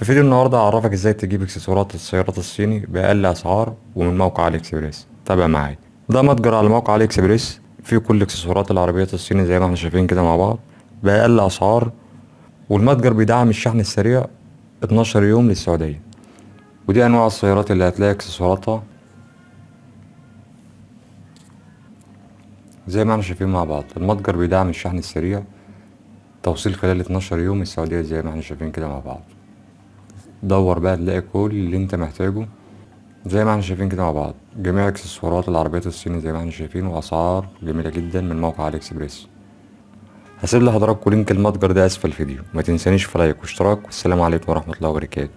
في فيديو النهارده هعرفك ازاي تجيب اكسسوارات السيارات الصيني بأقل اسعار ومن موقع علي اكسبريس. تابع معايا. ده متجر على موقع علي اكسبريس فيه كل اكسسوارات العربيات الصيني زي ما احنا شايفين كده مع بعض بأقل اسعار. والمتجر بيدعم الشحن السريع 12 يوم للسعودية. ودي انواع السيارات اللي هتلاقي اكسسواراتها زي ما احنا شايفين مع بعض. المتجر بيدعم الشحن السريع، توصيل خلال 12 يوم السعودية زي ما احنا شايفين كده مع بعض. دور بقى تلاقي كل اللي انت محتاجه زي ما احنا شايفين كده مع بعض. جميع اكسسوارات العربيات الصيني زي ما احنا شايفين، واسعار جميلة جدا من موقع علي اكسبريس. هسيب لحضراتكم لينك المتجر ده اسفل الفيديو. ما تنسانيش في لايك واشتراك، والسلام عليكم ورحمة الله وبركاته.